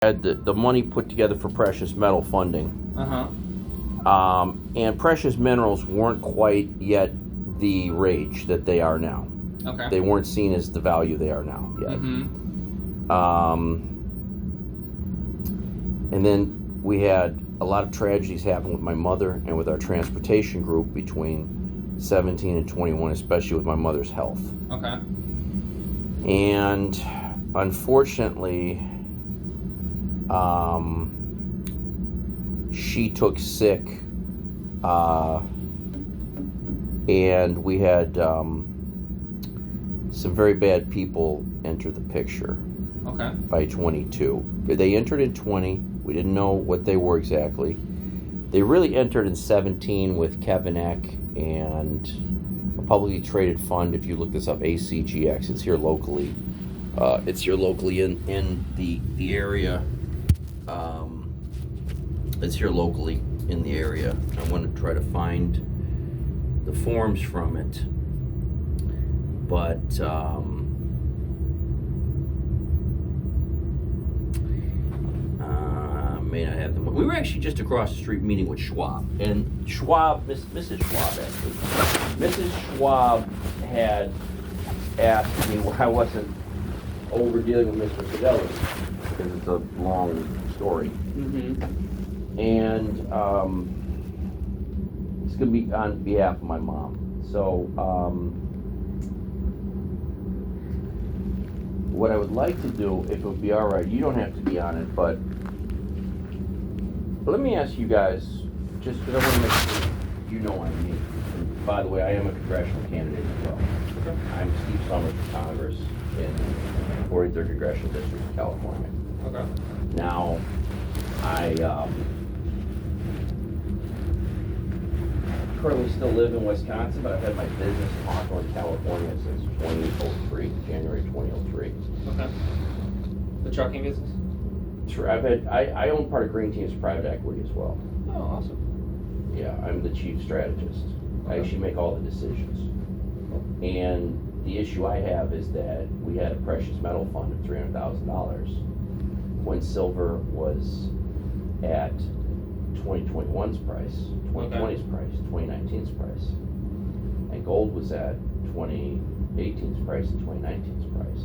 had the money put together for precious metal funding. And precious minerals weren't quite yet the rage that they are now. Okay. They weren't seen as the value they are now yet. And then we had a lot of tragedies happen with my mother and with our transportation group between 17 and 21, especially with my mother's health. Okay. And unfortunately, she took sick, and we had some very bad people enter the picture. Okay. By 22. They entered in 20. We didn't know what they were exactly. They really entered in 17 with Kevin Eck and a publicly traded fund. If you look this up, ACGX, it's here locally. It's here locally in the area. It's here locally in the area. I want to try to find the forms from it. But may not have them. We were actually just across the street meeting with Schwab, and Mrs. Schwab actually. Mrs. Schwab had asked me why I wasn't over dealing with Mr. Fidelity, because it's a long story. And it's going to be on behalf of my mom. So what I would like to do, if it would be all right, you don't have to be on it, but let me ask you guys, just because I want to make sure you know what I mean. And by the way, I am a congressional candidate as well. Okay. I'm Steve Summers for Congress in 43rd Congressional District of California. Okay. Now, I currently still live in Wisconsin, but I've had my business in Hawthorne, California since 2003, January 2003. Okay. The trucking business? Sure. I own part of Greenteams private equity as well. Oh, awesome. Yeah, I'm the chief strategist. I actually make all the decisions. And the issue I have is that we had a precious metal fund of $300,000 when silver was at 2021's price, 2020's price, 2019's price. And gold was at 2018's price and 2019's price.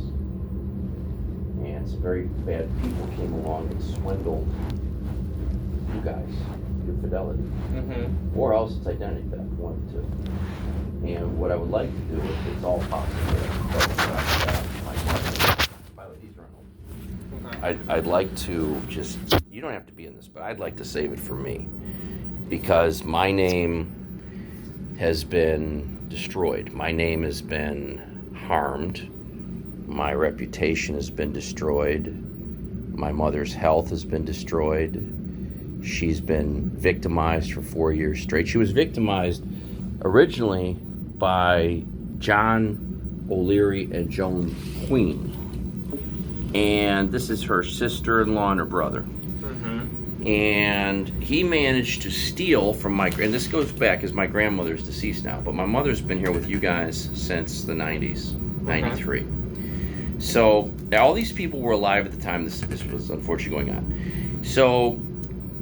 And some very bad people came along and swindled you guys, your Fidelity. Or else it's identity theft, one of the two. And what I would like to do, if it's all possible, by the way, these are on hold. Okay. I'd like to just, you don't have to be in this, but I'd like to save it for me. Because my name has been destroyed. My name has been harmed. My reputation has been destroyed. My mother's health has been destroyed. She's been victimized for 4 years straight. She was victimized originally by John O'Leary and Joan Queen. And this is her sister-in-law and her brother. And he managed to steal from and this goes back, as my grandmother's deceased now, but my mother's been here with you guys since the 90s, 93. So all these people were alive at the time this was unfortunately going on. So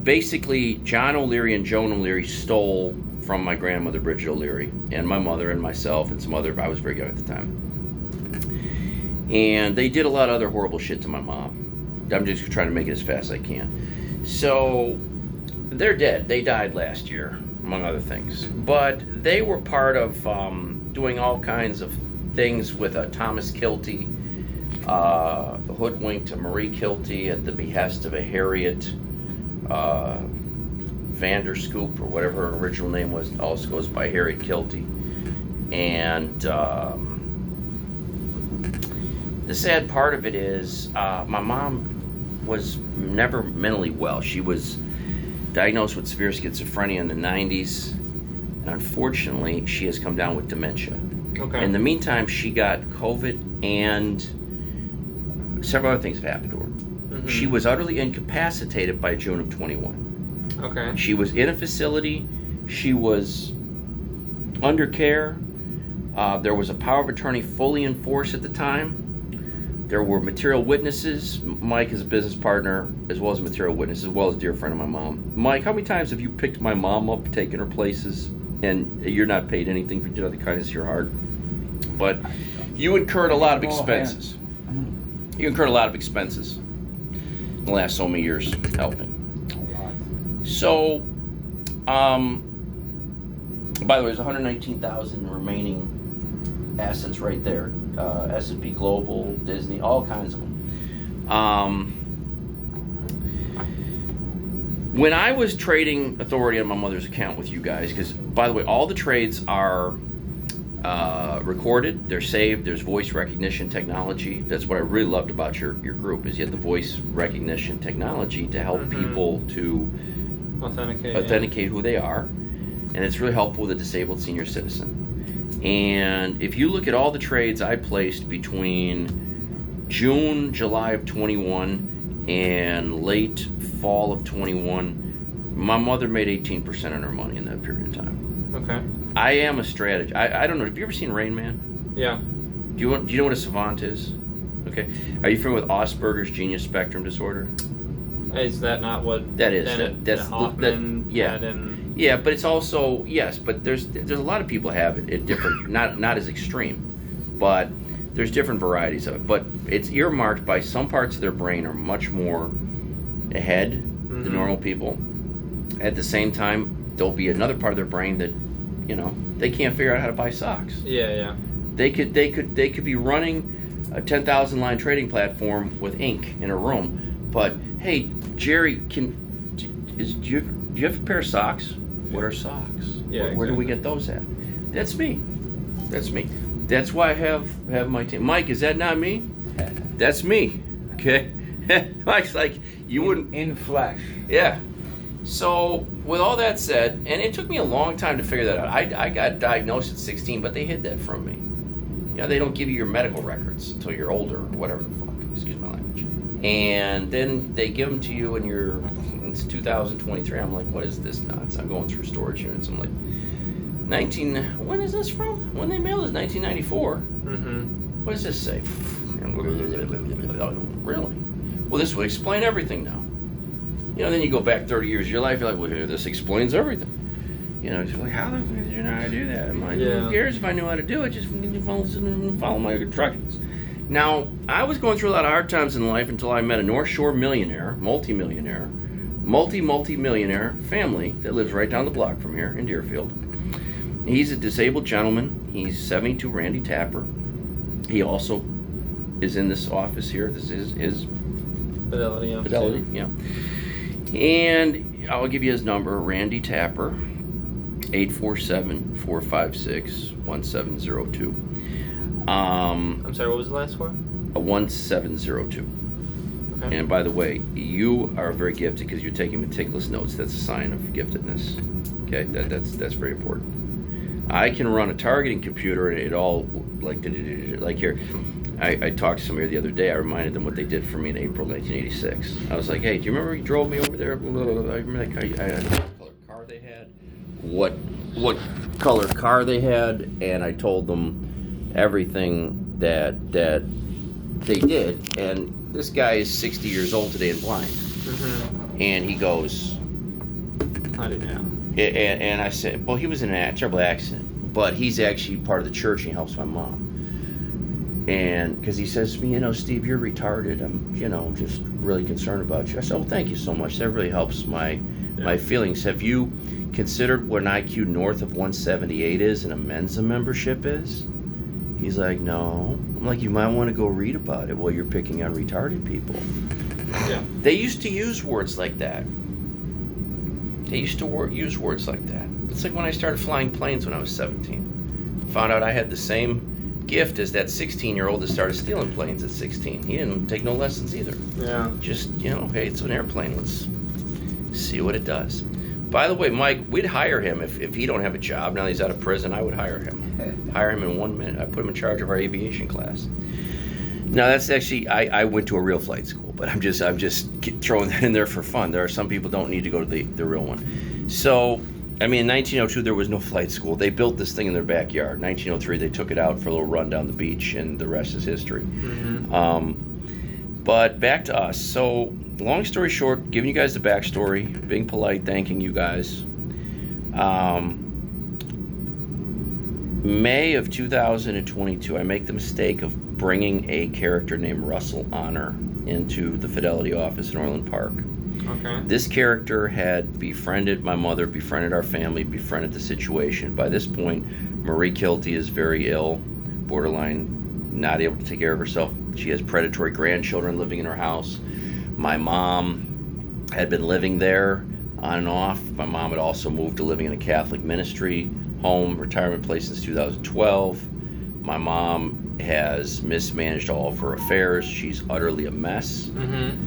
basically, John O'Leary and Joan O'Leary stole from my grandmother, Bridget O'Leary, and my mother and myself and some other, I was very young at the time. And they did a lot of other horrible shit to my mom. I'm just trying to make it as fast as I can. So they're dead. They died last year, among other things. But they were part of doing all kinds of things with Thomas Kilty, hoodwinked Marie Kilty at the behest of a Harriet Vanderscoop, or whatever her original name was, also goes by Harriet Kilty. And the sad part of it is my mom was never mentally well. She was diagnosed with severe schizophrenia in the 90s, and unfortunately, she has come down with dementia. Okay. In the meantime, she got COVID, and several other things have happened to her. She was utterly incapacitated by June of 21. Okay. She was in a facility. She was under care. There was a power of attorney fully in force at the time. There were material witnesses. Mike is a business partner, as well as a material witness, as well as a dear friend of my mom. Mike, how many times have you picked my mom up, taken her places, and you're not paid anything for the kindness of your heart? But you incurred a lot of expenses. You incurred a lot of expenses in the last so many years helping. So, by the way, there's 119,000 remaining assets right there. S&P Global, Disney, all kinds of them. When I was trading authority on my mother's account with you guys, because, by the way, all the trades are recorded, they're saved, there's voice recognition technology. That's what I really loved about your group, is you had the voice recognition technology to help people to authenticate who they are. And it's really helpful with a disabled senior citizen. And if you look at all the trades I placed between June, July of 21 and late fall of 21, my mother made 18% on her money in that period of time. Okay. I am a strategist. I don't know. Have you ever seen Rain Man? Yeah. Do you know what a savant is? Okay. Are you familiar with Asperger's genius spectrum disorder? Is that not what That is. That's Hoffman yeah. had in... Yeah, but it's also, yes, but there's a lot of people have it at different, not as extreme, but there's different varieties of it. But it's earmarked by some parts of their brain are much more ahead than normal people. At the same time, there'll be another part of their brain that, they can't figure out how to buy socks. Yeah. They could be running a 10,000 line trading platform with ink in a room, but hey, Jerry, do you have a pair of socks? What are socks? Yeah, Where do we get those at? That's me. That's why I have my team. Mike, is that not me? That's me. Okay. Mike's like, you wouldn't. In flesh. Yeah. So with all that said, and it took me a long time to figure that out. I got diagnosed at 16, but they hid that from me. They don't give you your medical records until you're older or whatever the fuck. Excuse my language. And then they give them to you and it's 2023. I'm like, what is this nonsense? I'm going through storage units. I'm like, when is this from? When they mailed us? 1994. What does this say? Really? Well, this would explain everything now. Then you go back 30 years of your life, you're like, well, this explains everything. You're like, how the fuck did you know how to do that? I'm like, who cares if I knew how to do it? Just follow my instructions. Now, I was going through a lot of hard times in life until I met a North Shore millionaire, multi-millionaire family that lives right down the block from here in Deerfield. He's a disabled gentleman. He's 72, Randy Tapper. He also is in this office here. This is his Fidelity, yeah. And I'll give you his number, Randy Tapper, 847-456-1702. I'm sorry, what was the last one? 1702. Okay. And by the way, you are very gifted because you're taking meticulous notes. That's a sign of giftedness. Okay, that's very important. I can run a targeting computer and it all like here. I talked to somebody the other day. I reminded them what they did for me in April 1986. I was like, hey, do you remember you drove me over there? I remember that car. I don't know what color car they had, what color car they had, and I told them everything that they did. And this guy is 60 years old today and blind. And he goes, I didn't know. And I said, well, he was in a terrible accident, but he's actually part of the church and he helps my mom. And because he says to me, Steve, you're retarded. I'm, just really concerned about you. I said, oh, thank you so much. That really helps my feelings. Have you considered what an IQ north of 178 is and a Mensa membership is? He's like, no. I'm like, you might want to go read about it while you're picking on retarded people. Yeah. They used to use words like that. Use words like that. It's like when I started flying planes when I was 17. Found out I had the same gift as that 16-year-old that started stealing planes at 16. He didn't take no lessons either. Yeah. Just, hey, it's an airplane. Let's see what it does. By the way, Mike, we'd hire him if he don't have a job. Now that he's out of prison, I would hire him. Hire him in 1 minute. I put him in charge of our aviation class. Now, that's actually, I went to a real flight school, but I'm just throwing that in there for fun. There are some people don't need to go to the real one. So, I mean, in 1902, there was no flight school. They built this thing in their backyard. 1903, they took it out for a little run down the beach, and the rest is history. But back to us. So, long story short, giving you guys the backstory, being polite, thanking you guys. May of 2022, I make the mistake of bringing a character named Russell Honor into the Fidelity office in Orland Park. Okay. This character had befriended my mother, befriended our family, befriended the situation. By this point, Marie Kilty is very ill, borderline not able to take care of herself. She has predatory grandchildren living in her house. My mom had been living there on and off. My mom had also moved to living in a Catholic ministry home, retirement place since 2012. My mom has mismanaged all of her affairs. She's utterly a mess.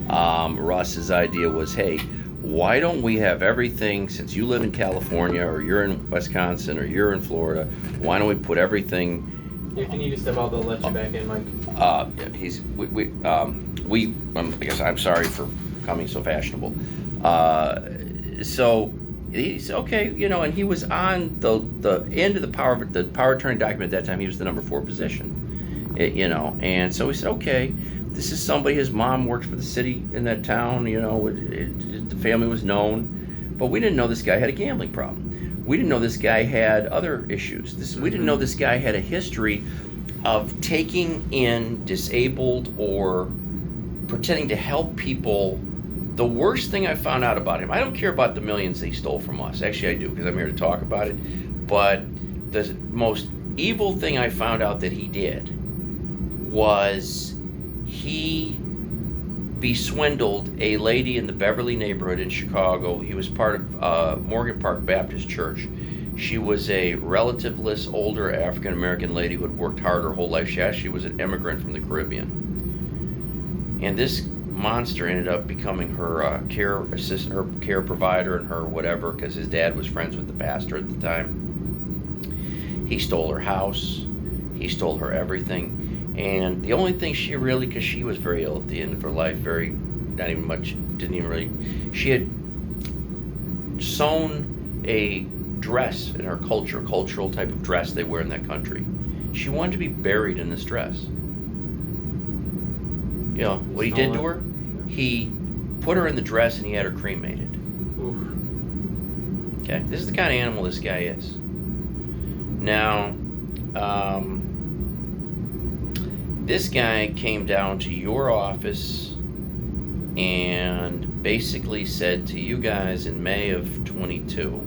Russ's idea was, hey, why don't we have everything, since you live in California or you're in Wisconsin or you're in Florida, why don't we put everything... If you need to step out, they'll let you back in, Mike. I guess I'm sorry for becoming so fashionable. So he's okay, and he was on the end of the power of attorney document at that time. He was the number 4 position, and so we said, okay, this is somebody. His mom worked for the city in that town. The family was known, but we didn't know this guy had a gambling problem. We didn't know this guy had other issues. We didn't know this guy had a history of taking in disabled or pretending to help people. The worst thing I found out about him, I don't care about the millions he stole from us. Actually, I do, because I'm here to talk about it. But the most evil thing I found out that he did was he beswindled a lady in the Beverly neighborhood in Chicago. He was part of Morgan Park Baptist Church. She was a relativeless, older African-American lady who had worked hard her whole life. She was an immigrant from the Caribbean. And this monster ended up becoming her care assistant, her care provider, and her whatever, because his dad was friends with the pastor at the time. He stole her house. He stole her everything. And the only thing she really, because she was very ill at the end of her life, she had sewn a dress in her cultural type of dress they wear in that country. She wanted to be buried in this dress. What he did to her? He put her in the dress and he had her cremated. Oof. Okay, this is the kind of animal this guy is. Now, this guy came down to your office and basically said to you guys in May of 22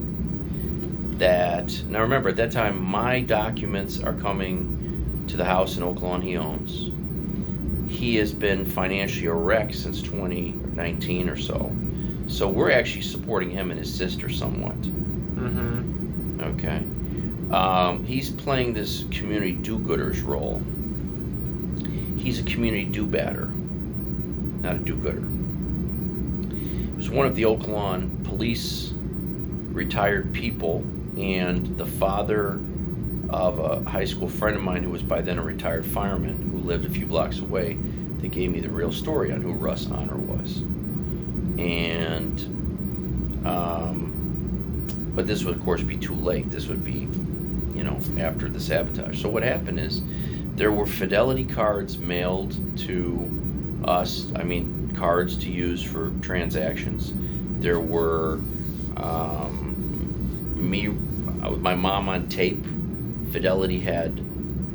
that, now remember, at that time, my documents are coming to the house in Oak Lawn he owns. He has been financially a wreck since 2019 or so. So we're actually supporting him and his sister somewhat. Okay. He's playing this community do-gooder's role. He's a community do-badder, not a do-gooder. He was one of the Oak Lawn police retired people and the father of a high school friend of mine who was by then a retired fireman who lived a few blocks away that gave me the real story on who Russ Honor was. And, but this would of course be too late. This would be, after the sabotage. So what happened is there were Fidelity cards mailed to us. I mean, cards to use for transactions. There were me with my mom on tape. Fidelity had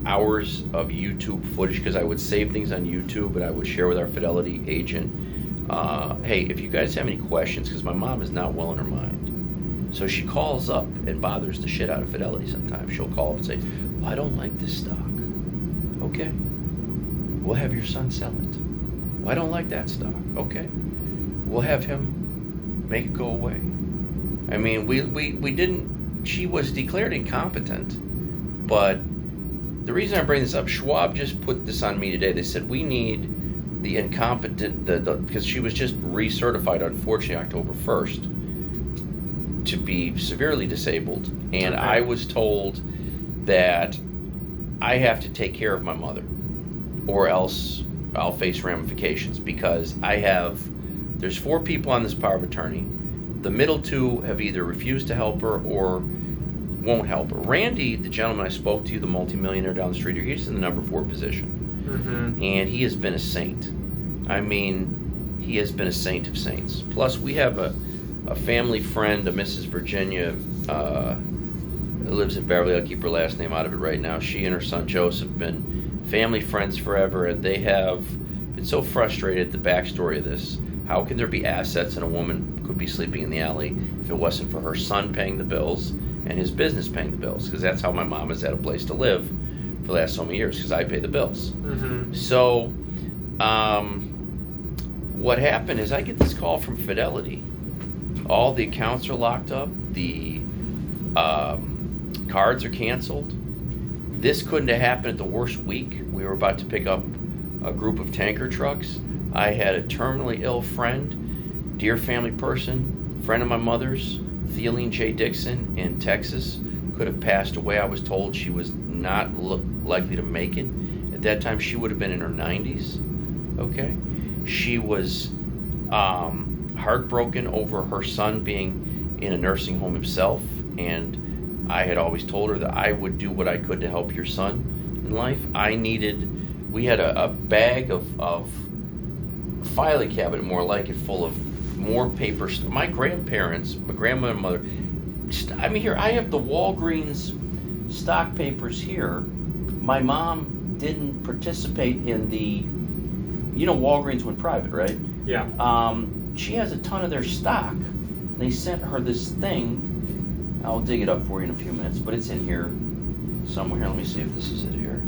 hours of YouTube footage because I would save things on YouTube and I would share with our Fidelity agent. Hey, if you guys have any questions, because my mom is not well in her mind. So she calls up and bothers the shit out of Fidelity sometimes. She'll call up and say, well, I don't like this stock. Okay. We'll have your son sell it. Well, I don't like that stock. Okay. We'll have him make it go away. I mean, we didn't, she was declared incompetent, but the reason I bring this up, Schwab just put this on me today. They said, we need the incompetent, because she was just recertified, unfortunately, October 1st, to be severely disabled. And okay. I was told that I have to take care of my mother, or else I'll face ramifications, because there's 4 people on this power of attorney The middle two have either refused to help her or won't help her. Randy, the gentleman I spoke to, the multimillionaire down the street here, he's in the number 4 position. And he has been a saint. I mean, he has been a saint of saints. Plus, we have a family friend, a Mrs. Virginia, who lives in Beverly. I'll keep her last name out of it right now. She and her son Joseph have been family friends forever, and they have been so frustrated at the backstory of this. How can there be assets and a woman could be sleeping in the alley if it wasn't for her son paying the bills and his business paying the bills? Because that's how my mom has had a place to live for the last so many years, because I pay the bills. So what happened is I get this call from Fidelity. All the accounts are locked up. The cards are canceled. This couldn't have happened at the worst week. We were about to pick up a group of tanker trucks. I had a terminally ill friend, dear family person, friend of my mother's, Theoline J. Dixon in Texas, could have passed away. I was told she was not likely to make it. At that time, she would have been in her 90s. Okay? She was heartbroken over her son being in a nursing home himself, and I had always told her that I would do what I could to help your son in life. We had a bag of filing cabinet, more like it, full of more papers. My grandparents, my grandmother and mother, here, I have the Walgreens stock papers here. My mom didn't participate in Walgreens went private, right? Yeah. She has a ton of their stock. They sent her this thing. I'll dig it up for you in a few minutes, but it's in here somewhere. Here, let me see if this is it here.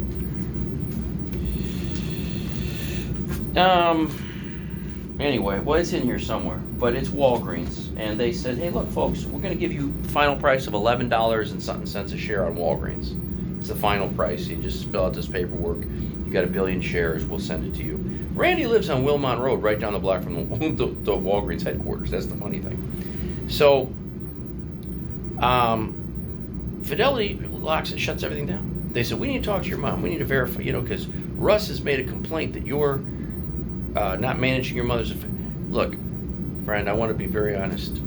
Anyway, well, it's in here somewhere, but it's Walgreens, and they said, hey, look, folks, we're going to give you final price of $11 and something cents a share on Walgreens. It's the final price. You just fill out this paperwork. You got 1 billion shares. We'll send it to you. Randy lives on Wilmont Road, right down the block from the Walgreens headquarters. That's the funny thing. So, Fidelity locks and shuts everything down. They said, we need to talk to your mom. We need to verify, because Russ has made a complaint that you're not managing your mother's affairs. Look, friend, I want to be very honest.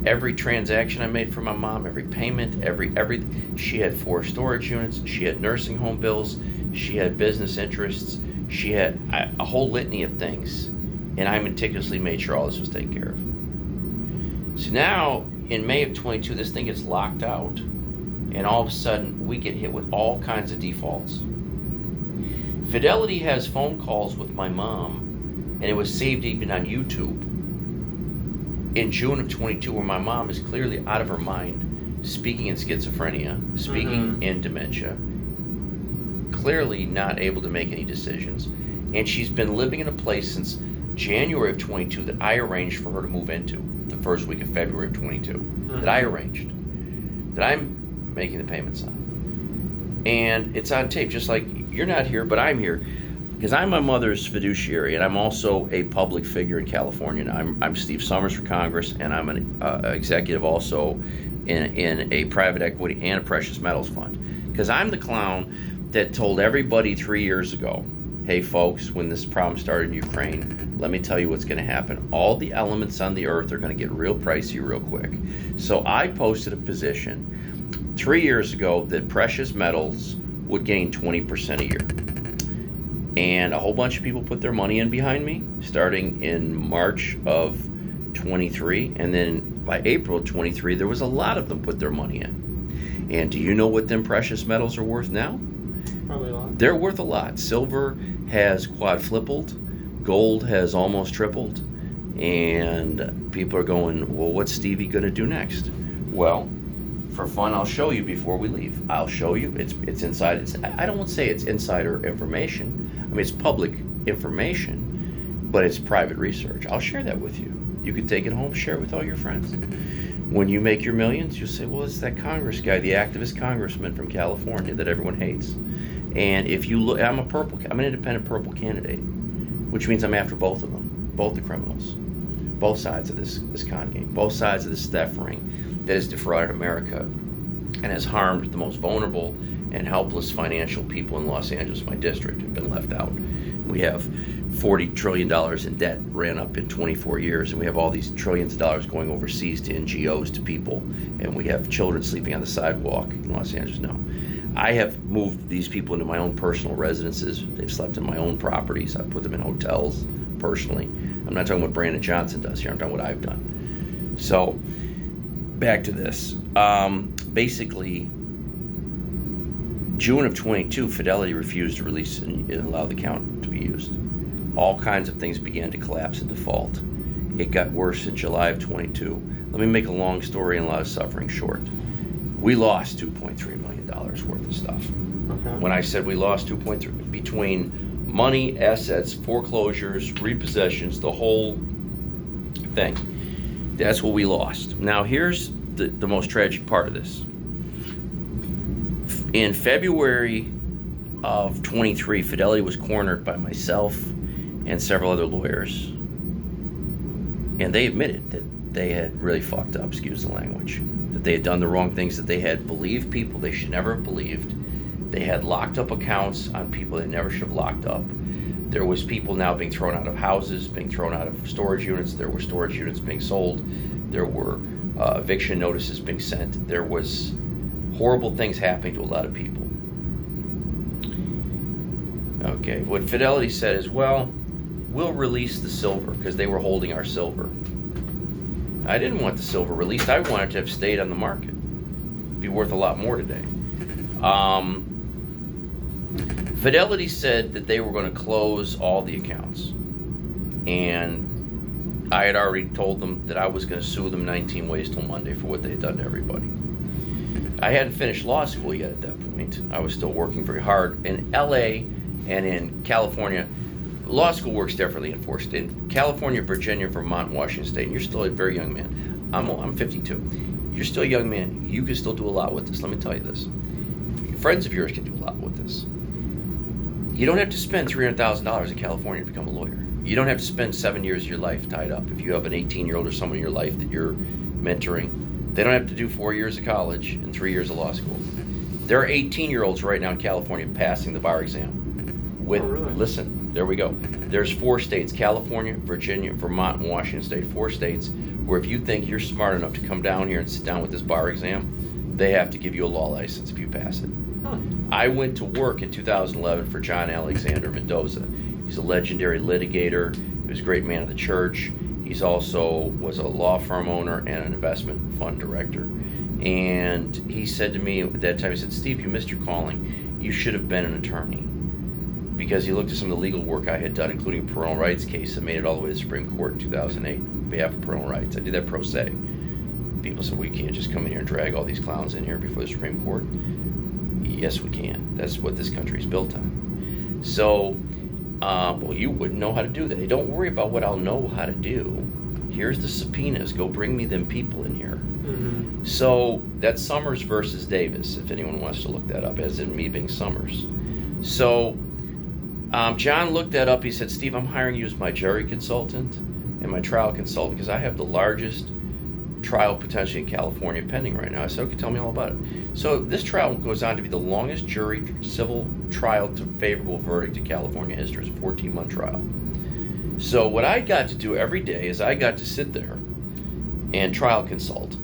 Every transaction I made for my mom, every payment, everything. She had 4 storage units. She had nursing home bills. She had business interests. She had a whole litany of things. And I meticulously made sure all this was taken care of. So now, in May of 22, this thing gets locked out. And all of a sudden, we get hit with all kinds of defaults. Fidelity has phone calls with my mom, and it was saved even on YouTube, in June of 22, where my mom is clearly out of her mind, speaking in schizophrenia, speaking in dementia, clearly not able to make any decisions. And she's been living in a place since January of 22 that I arranged for her to move into, the first week of February of 22, that I arranged, that I'm making the payments on. And it's on tape, just like you're not here, but I'm here, because I'm my mother's fiduciary, and I'm also a public figure in California. Now, I'm Steve Summers for Congress, and I'm an executive also in a private equity and a precious metals fund. Because I'm the clown that told everybody 3 years ago, hey folks, when this problem started in Ukraine, let me tell you what's going to happen. All the elements on the earth are going to get real pricey real quick. So I posted a position 3 years ago that precious metals would gain 20% a year. And a whole bunch of people put their money in behind me, starting in March of 23. And then by April of 23, there was a lot of them put their money in. And do you know what them precious metals are worth now? Probably a lot. They're worth a lot. Silver has quadrupled. Gold has almost tripled. And people are going, well, what's Stevie going to do next? Well, for fun, I'll show you before we leave. I'll show you. It's inside. I don't want to say it's insider information. I mean, it's public information, but it's private research. I'll share that with you. You can take it home, share it with all your friends. When you make your millions, you'll say, well, it's that Congress guy, the activist congressman from California that everyone hates. And if you look, I'm an independent purple candidate, which means I'm after both of them, both the criminals, both sides of this con game, both sides of this theft ring that has defrauded America and has harmed the most vulnerable and helpless financial people in Los Angeles, my district, have been left out. We have $40 trillion in debt ran up in 24 years, and we have all these trillions of dollars going overseas to NGOs, to people, and we have children sleeping on the sidewalk in Los Angeles. No. I have moved these people into my own personal residences. They've slept in my own properties. I put them in hotels personally. I'm not talking what Brandon Johnson does here. I'm talking what I've done. So, back to this. Basically, June of 22, Fidelity refused to release and allow the account to be used. All kinds of things began to collapse and default. It got worse in July of 22. Let me make a long story and a lot of suffering short. We lost $2.3 million worth of stuff. Okay. When I said we lost 2.3, between money, assets, foreclosures, repossessions, the whole thing, that's what we lost. Now here's the most tragic part of this. In February of 23, Fidelity was cornered by myself and several other lawyers, and they admitted that they had really fucked up, excuse the language, that they had done the wrong things, that they had believed people they should never have believed. They had locked up accounts on people they never should have locked up. There was people now being thrown out of houses, being thrown out of storage units. There were storage units being sold. There were eviction notices being sent. There was horrible things happening to a lot of people. Okay, what Fidelity said is, well, we'll release the silver, because they were holding our silver. I didn't want the silver released. I wanted to have stayed on the market. It'd be worth a lot more today. Fidelity said that they were going to close all the accounts. And I had already told them that I was going to sue them 19 ways till Monday for what they had done to everybody. I hadn't finished law school yet at that point. I was still working very hard. In LA and in California, law school works differently in 4 states. In California, Virginia, Vermont, Washington State, and you're still a very young man. I'm 52. You're still a young man. You can still do a lot with this. Let me tell you this. Friends of yours can do a lot with this. You don't have to spend $300,000 in California to become a lawyer. You don't have to spend 7 years of your life tied up. If you have an 18-year-old or someone in your life that you're mentoring, they don't have to do 4 years of college and 3 years of law school. There are 18-year-olds right now in California passing the bar exam. Really? Listen, there we go. There's 4 states, California, Virginia, Vermont, and Washington State, 4 states where if you think you're smart enough to come down here and sit down with this bar exam, they have to give you a law license if you pass it. Huh. I went to work in 2011 for John Alexander Mendoza. He's a legendary litigator. He was a great man of the church. He's also was a law firm owner and an investment fund director. And he said to me at that time, he said, Steve, you missed your calling. You should have been an attorney. Because he looked at some of the legal work I had done, including a parental rights case that made it all the way to the Supreme Court in 2008 on behalf of parental rights. I did that pro se. People said, we can't just come in here and drag all these clowns in here before the Supreme Court. Yes, we can. That's what this country is built on. So, well, you wouldn't know how to do that. Hey, don't worry about what I'll know how to do. Here's the subpoenas. Go bring me them people in here. Mm-hmm. So that's Summers versus Davis, if anyone wants to look that up, as in me being Summers. So John looked that up. He said, Steve, I'm hiring you as my jury consultant and my trial consultant because I have the largest trial potentially in California pending right now. I said, okay, tell me all about it. So this trial goes on to be the longest jury civil trial to favorable verdict in California history. It's a 14-month trial. So what I got to do every day is I got to sit there and trial consult.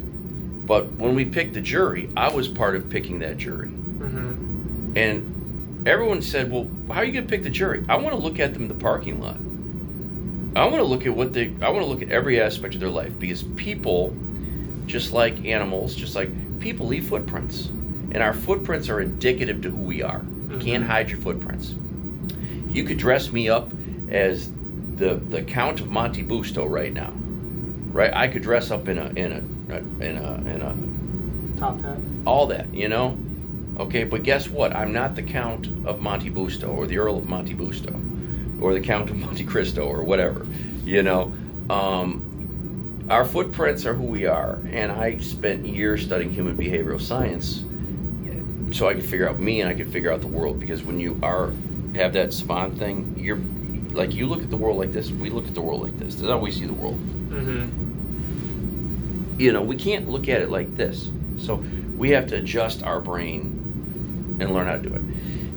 But when we picked the jury, I was part of picking that jury. Mm-hmm. And everyone said, well, how are you going to pick the jury? I want to look at them in the parking lot. I want to look at every aspect of their life, because people, just like animals, just like people, leave footprints. And our footprints are indicative to who we are. You can't hide your footprints. You could dress me up as the Count of Monte Busto right now, right? I could dress up in a Top hat. all that, you know? Okay, but guess what? I'm not the Count of Monte Busto or the Earl of Monte Busto or the Count of Monte Cristo or whatever, you know? Our footprints are who we are, and I spent years studying human behavioral science so I could figure out me and I could figure out the world, because when you have that savant thing, you're like, you look at the world like this, we look at the world like this. This is how we see the world. Mm-hmm. You know, we can't look at it like this. So we have to adjust our brain and learn how to do it.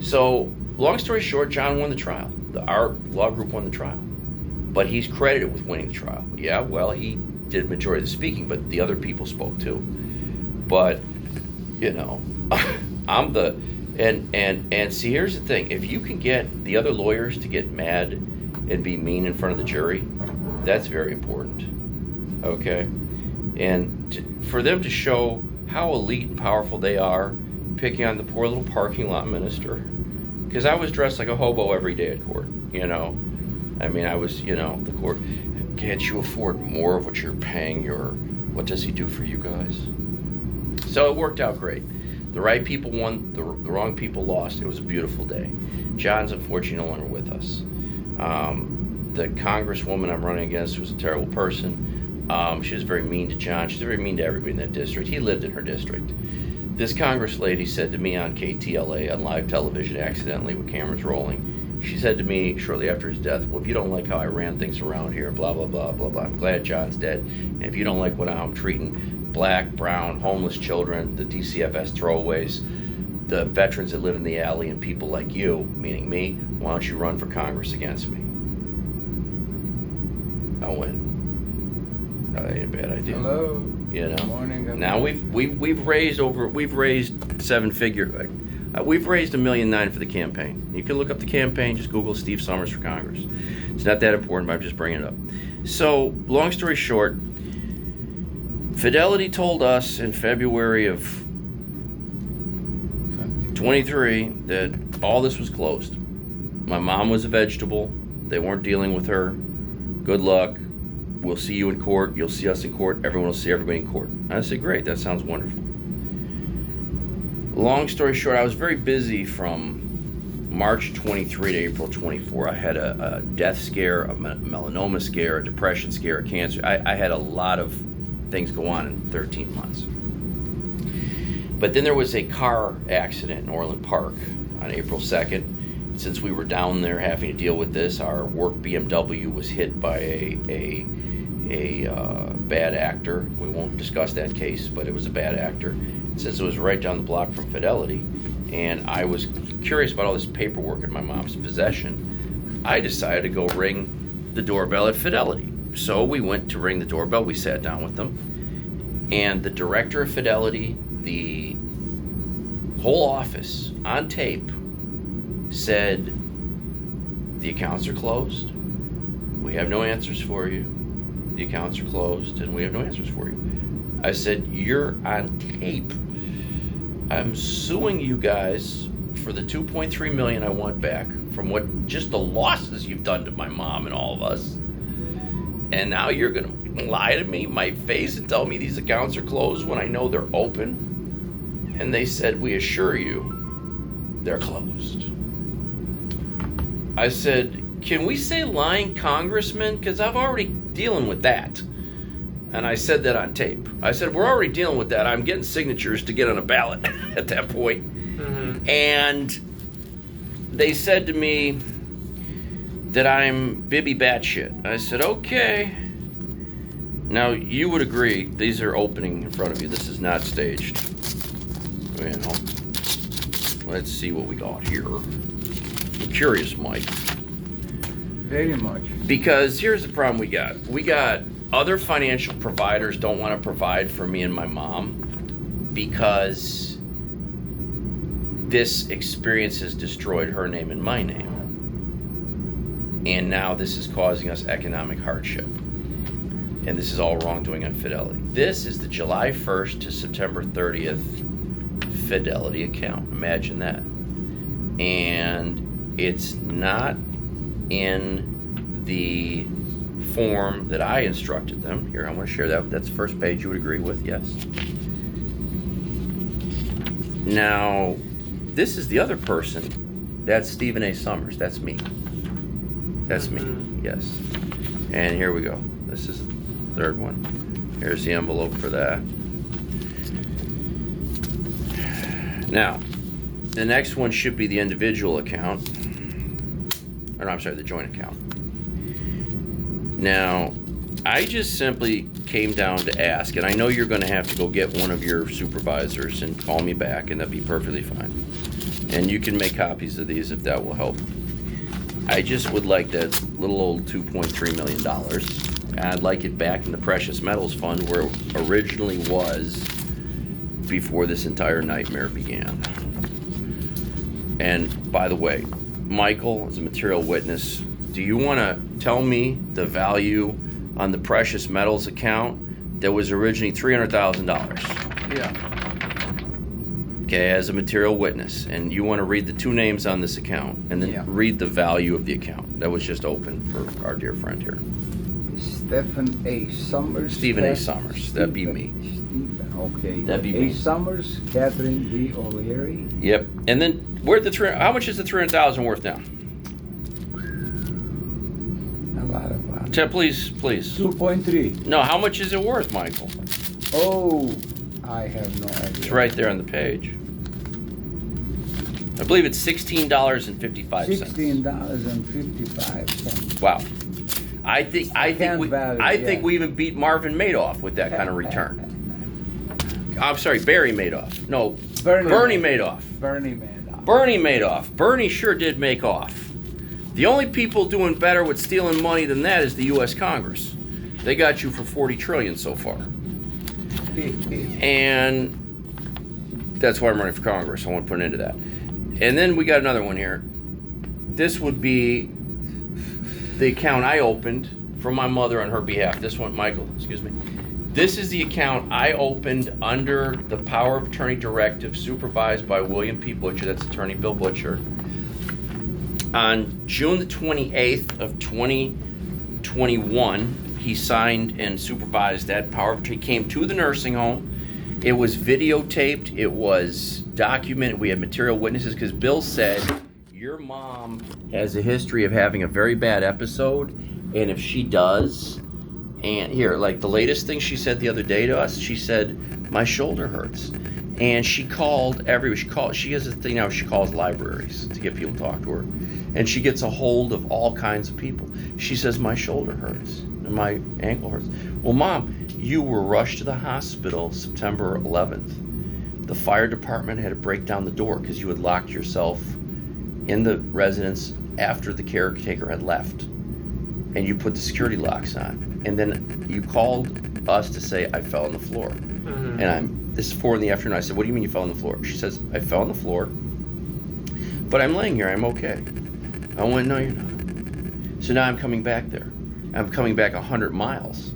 So long story short, John won the trial. our law group won the trial. But he's credited with winning the trial. Yeah, well, he did majority of the speaking, but the other people spoke too. But, I'm the, and see, here's the thing. If you can get the other lawyers to get mad and be mean in front of the jury, that's very important. Okay? And for them to show how elite and powerful they are, picking on the poor little parking lot minister. Because I was dressed like a hobo every day at court, I mean, I was, the court, can't you afford more of what you're paying what does he do for you guys? So it worked out great. The right people won, the wrong people lost. It was a beautiful day. John's unfortunately no longer with us. The congresswoman I'm running against was a terrible person. She was very mean to John. She's very mean to everybody in that district. He lived in her district. This Congress lady said to me on KTLA on live television accidentally with cameras rolling, she said to me shortly after his death, well, if you don't like how I ran things around here, blah, blah, blah, blah, blah, I'm glad John's dead. And if you don't like how I'm treating black, brown, homeless children, the DCFS throwaways, the veterans that live in the alley, and people like you, meaning me, why don't you run for Congress against me? I went, that ain't a bad idea. Hello. Good morning. Now we've raised seven-figure. We've raised $1.9 million for the campaign. You can look up the campaign. Just Google Steve Summers for Congress. It's not that important, but I'm just bringing it up. So, long story short, Fidelity told us in February of 23 that all this was closed. My mom was a vegetable. They weren't dealing with her. Good luck. We'll see you in court. You'll see us in court. Everyone will see everybody in court. I said, great. That sounds wonderful. Long story short, I was very busy from March 23 to April 24. I had a death scare, a melanoma scare, a depression scare, a cancer. I had a lot of things go on in 13 months. But then there was a car accident in Orland Park on April 2nd. Since we were down there having to deal with this, our work BMW was hit by a bad actor. We won't discuss that case, but it was a bad actor. Since it was right down the block from Fidelity, and I was curious about all this paperwork in my mom's possession, I decided to go ring the doorbell at Fidelity. So we went to ring the doorbell. We sat down with them, and the director of Fidelity, the whole office on tape, said, the accounts are closed. We have no answers for you. The accounts are closed, and we have no answers for you. I said, you're on tape. I'm suing you guys for the $2.3 million I want back from what just the losses you've done to my mom and all of us. And now you're going to lie to me, my face, and tell me these accounts are closed when I know they're open? And they said, we assure you they're closed. I said, can we say lying congressman? Because I'm already dealing with that. And I said that on tape. I said, we're already dealing with that. I'm getting signatures to get on a ballot at that point. Mm-hmm. And they said to me that I'm Bibby batshit. I said, okay. Now, you would agree, these are opening in front of you. This is not staged. Let's see what we got here. I'm curious, Mike. Very much. Because here's the problem we got. We got other financial providers don't want to provide for me and my mom because this experience has destroyed her name and my name. And now this is causing us economic hardship. And this is all wrongdoing on Fidelity. This is the July 1st to September 30th Fidelity account. Imagine that. And it's not in the form that I instructed them. Here, I want to share that. That's the first page you would agree with, yes. Now, this is the other person. That's Stephen A. Summers. That's me. That's me, yes. And here we go. This is the third one. Here's the envelope for that. Now, the next one should be the individual account. Or no, I'm sorry, the joint account. Now, I just simply came down to ask, and I know you're going to have to go get one of your supervisors and call me back, and that'd be perfectly fine. And you can make copies of these if that will help. I just would like that little old $2.3 million. I'd like it back in the precious metals fund where it originally was before this entire nightmare began. And by the way, Michael, as a material witness, do you want to tell me the value on the precious metals account that was originally $300,000? Yeah. Okay, as a material witness, and you want to read the two names on this account, and then Yeah. read the value of the account that was just opened for our dear friend here. Stephen A. Summers. Stephen A. Summers, that'd be me. Stephen, okay. That'd be A. me. Summers, Catherine B. O'Leary. Yep, and then how much is the $300,000 worth now? A lot of Please. 2.3. No, how much is it worth, Michael? Oh, I have no idea. It's right there on the page. I believe it's $16.55. $16.55. Wow. I think value, we even beat Marvin Madoff with that kind of return. I'm sorry, Barry Madoff. No, Bernie Madoff. Bernie Madoff. Bernie Madoff. Bernie sure did make off. The only people doing better with stealing money than that is the U.S. Congress. They got you for $40 trillion so far. And that's why I'm running for Congress. I want to put an end to that. And then we got another one here. This would be the account I opened for my mother on her behalf. This one, Michael, excuse me. This is the account I opened under the power of attorney directive supervised by William P. Butcher, that's Attorney Bill Butcher. On June the 28th of 2021, he signed and supervised that power of attorney. Came to the nursing home. It was videotaped. It was documented. We had material witnesses because Bill said, your mom has a history of having a very bad episode, and if she does, and here, like the latest thing she said the other day to us, she said, my shoulder hurts. And she called she has a thing now, she calls libraries to get people to talk to her. And she gets a hold of all kinds of people. She says, my shoulder hurts and my ankle hurts. Well, Mom, you were rushed to the hospital September 11th. The fire department had to break down the door because you had locked yourself in the residence after the caretaker had left. And you put the security locks on. And then you called us to say, I fell on the floor. Mm-hmm. And this is 4 PM. I said, what do you mean you fell on the floor? She says, I fell on the floor, but I'm laying here, I'm okay. I went, no, you're not. So now I'm coming back there. I'm coming back 100 miles.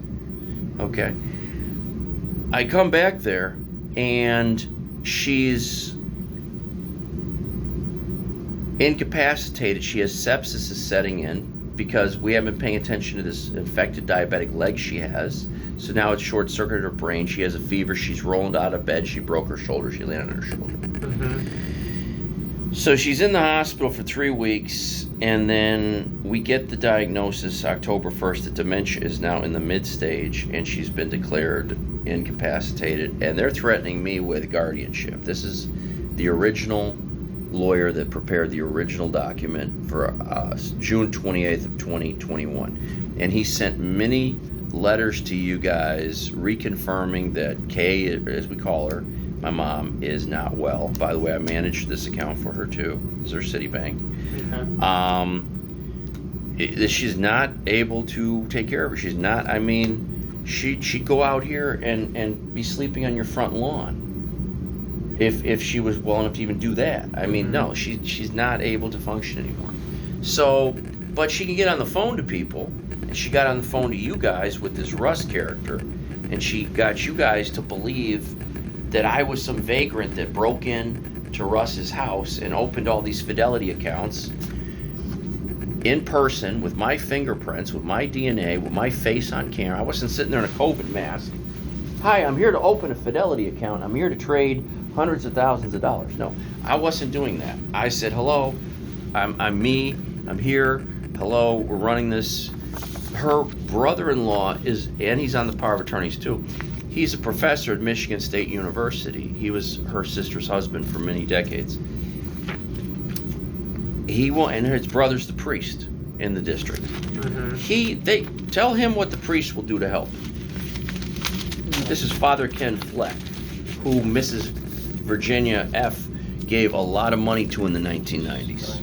Okay. I come back there and she's incapacitated. She has sepsis is setting in because we haven't been paying attention to this infected diabetic leg she has. So now it's short-circuited her brain. She has a fever. She's rolling out of bed. She broke her shoulder. She landed on her shoulder. Mm-hmm. So she's in the hospital for 3 weeks, and then we get the diagnosis October 1st that dementia is now in the mid-stage, and she's been declared incapacitated, and they're threatening me with guardianship. This is the original lawyer that prepared the original document for June 28th of 2021, and he sent many letters to you guys reconfirming that Kay, as we call her, my mom, is not well. By the way, I managed this account for her too. It's her Citibank. Okay. She's not able to take care of her. She's not, I mean, she'd go out here and be sleeping on your front lawn if she was well enough to even do that. I mean, no, she's not able to function anymore. So, but she can get on the phone to people, and she got on the phone to you guys with this Russ character, and she got you guys to believe that I was some vagrant that broke in to Russ's house and opened all these Fidelity accounts in person with my fingerprints, with my DNA, with my face on camera. I wasn't sitting there in a COVID mask. Hi, I'm here to open a Fidelity account. I'm here to trade hundreds of thousands of dollars. No, I wasn't doing that. I said, hello, I'm me, I'm here, hello, we're running this. Her brother-in-law is, and he's on the power of attorneys too, he's a professor at Michigan State University. He was her sister's husband for many decades. And his brother's the priest in the district. Mm-hmm. They tell him what the priest will do to help. This is Father Ken Fleck, who Mrs. Virginia F. gave a lot of money to in the 1990s.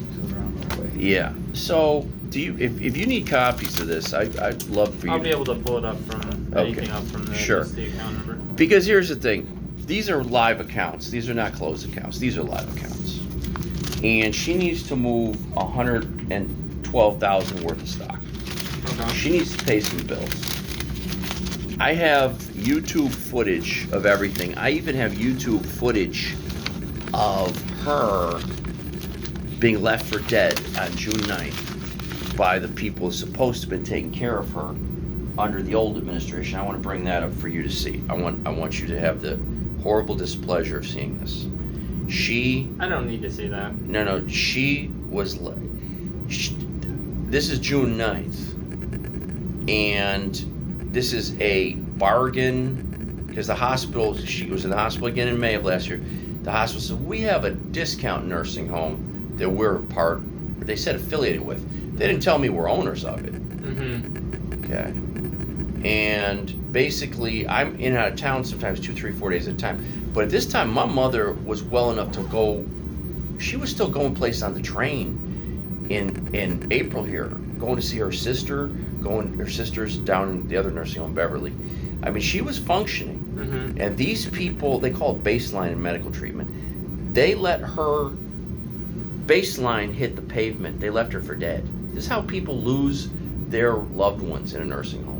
Yeah. So, do you? If you need copies of this, I'd love for you. I'll be able to pull it up from anything up from the, Sure. just the account number. Because here's the thing, these are live accounts. These are not closed accounts. These are live accounts, and she needs to move 112,000 worth of stock. Okay. She needs to pay some bills. I have YouTube footage of everything. I even have YouTube footage of her being left for dead on June 9th by the people supposed to have been taking care of her under the old administration. I want to bring that up for you to see. I want you to have the horrible displeasure of seeing this. I don't need to see that. No, she was, this is June 9th, and this is a bargain, because the hospital, she was in the hospital again in May of last year. The hospital said, we have a discount nursing home that we're they said affiliated with. They didn't tell me we're owners of it. Mm-hmm. Okay. And basically, I'm in and out of town sometimes 2, 3, 4 days at a time. But at this time, my mother was well enough to go, she was still going places on the train in April here, going to see her sister, her sister's down in the other nursing home, Beverly. I mean, she was functioning. Mm-hmm. And these people, they call it baseline in medical treatment. They let her baseline hit the pavement. They left her for dead. This is how people lose their loved ones in a nursing home.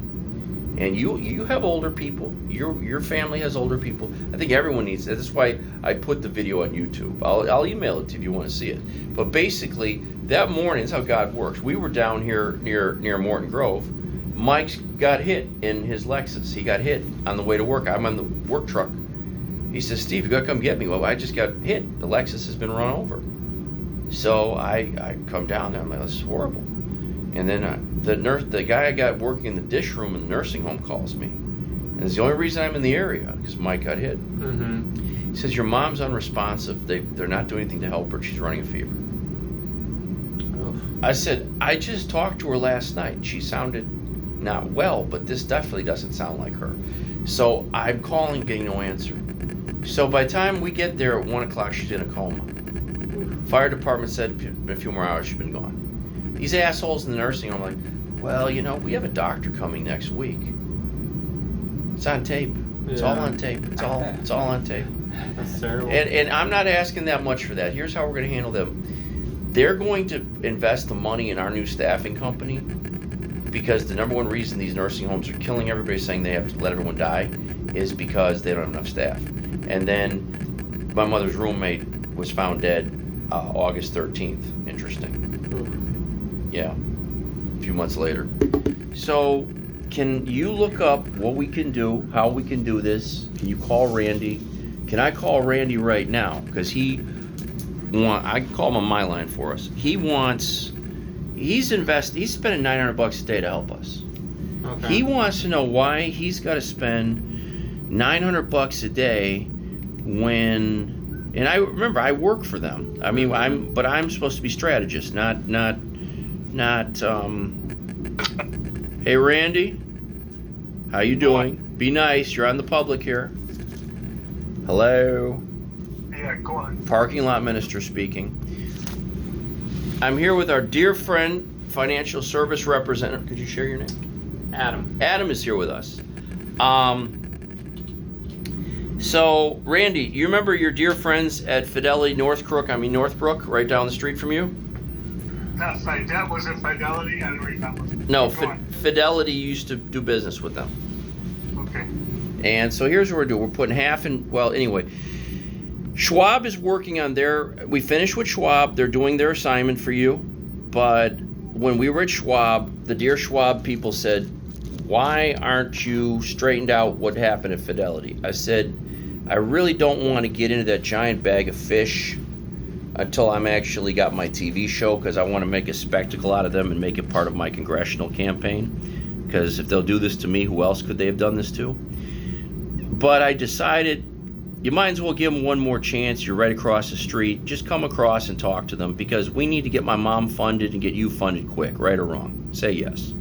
And you have older people. Your family has older people. I think everyone needs that. That's why I put the video on YouTube. I'll email it to you if you want to see it. But basically, that morning, that's how God works. We were down here near Morton Grove. Mike's got hit in his Lexus. He got hit on the way to work. I'm on the work truck. He says, Steve, you gotta come get me. Well, I just got hit. The Lexus has been run over. So I come down there. I'm like, this is horrible. And then the guy I got working in the dish room in the nursing home calls me. And it's the only reason I'm in the area, because Mike got hit. Mm-hmm. He says, your mom's unresponsive. They're not doing anything to help her. She's running a fever. Oof. I said, I just talked to her last night. She sounded not well, but this definitely doesn't sound like her. So I'm calling, getting no answer. So by the time we get there at 1 o'clock, she's in a coma. Fire department said in a few more hours she's been gone. These assholes in the nursing home are like, well, we have a doctor coming next week. It's on tape. It's all on tape. It's all on tape. That's terrible. And I'm not asking that much for that. Here's how we're going to handle them. They're going to invest the money in our new staffing company, because the number one reason these nursing homes are killing everybody, saying they have to let everyone die, is because they don't have enough staff. And then my mother's roommate was found dead August 13th. Interesting. Yeah, a few months later. So can you look up what we can do, how we can do this? Can you call Randy? Can I call Randy right now? Because I can call him on my line for us. He's spending $900 a day to help us. Okay. He wants to know why he's got to spend $900 a day when, and I remember I work for them. I mean, I'm supposed to be strategist, not. Hey Randy, how you doing? Be nice. You're on the public here. Hello. Yeah, go on. Parking lot minister speaking. I'm here with our dear friend, financial service representative. Could you share your name? Adam. Adam is here with us. So, Randy, you remember your dear friends at Fidelity Northbrook, right down the street from you? That was it Fidelity? I don't remember. No, Go on. Fidelity used to do business with them. Okay. And so here's what we're doing. We're putting half in, well, anyway. Schwab is working on we finished with Schwab. They're doing their assignment for you. But when we were at Schwab, the dear Schwab people said, why aren't you straightened out what happened at Fidelity? I said, I really don't want to get into that giant bag of fish until I'm actually got my TV show, because I want to make a spectacle out of them and make it part of my congressional campaign. Because if they'll do this to me, who else could they have done this to? But I decided, you might as well give them one more chance. You're right across the street. Just come across and talk to them, because we need to get my mom funded and get you funded quick, right or wrong. Say yes.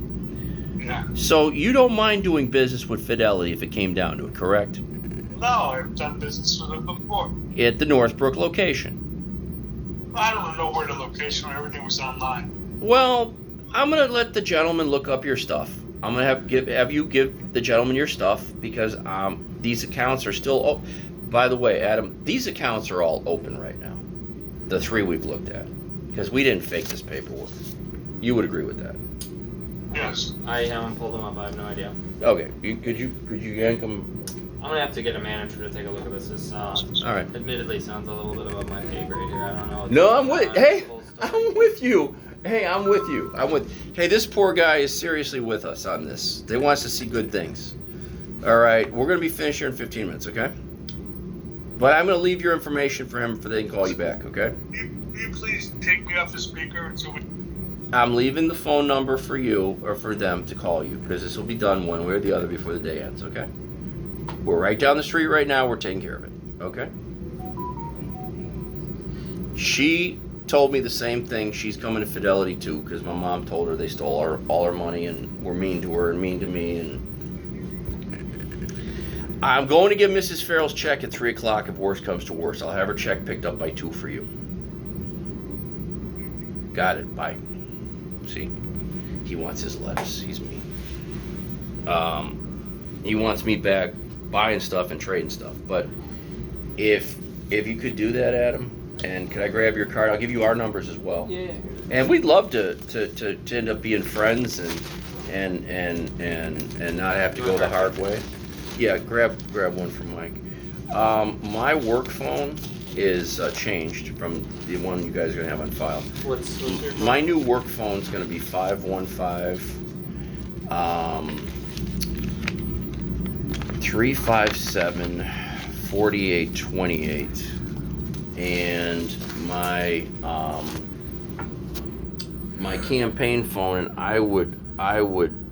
Yeah. So you don't mind doing business with Fidelity if it came down to it, correct? No, I've done business with them before. At the Northbrook location. I don't know where the location, everything was online. Well, I'm gonna let the gentleman look up your stuff. I'm gonna have you give the gentleman your stuff because these accounts are still. By the way, Adam, these accounts are all open right now. The 3 we've looked at because we didn't fake this paperwork. You would agree with that? Yes. I haven't pulled them up. I have no idea. Okay. Could you yank them? I'm gonna have to get a manager to take a look at this. This All right. admittedly sounds a little bit above my pay grade here. I don't know. No, I'm with. Hey, I'm with you. Hey, I'm with you. Hey, this poor guy is seriously with us on this. They want us to see good things. All right, we're gonna be finished here in 15 minutes, okay? But I'm gonna leave your information for him, they can call you back, okay? Will you please take me off the speaker so we... I'm leaving the phone number for you or for them to call you because this will be done one way or the other before the day ends, okay? We're right down the street right now. We're taking care of it, okay? She told me the same thing. She's coming to Fidelity too because my mom told her they stole all her money and were mean to her and mean to me. And I'm going to give Mrs. Farrell's check at 3 o'clock if worst comes to worst. I'll have her check picked up by 2 for you. Got it. Bye. See, he wants his lettuce. He's mean. He wants me back buying stuff and trading stuff. But if you could do that, Adam, and could I grab your card? I'll give you our numbers as well. Yeah. And we'd love to end up being friends and not have to go the hard way. Yeah, grab one from Mike. My work phone is changed from the one you guys are gonna have on file. What's your My new work phone is gonna be 515 357 4828, and my campaign phone, and I would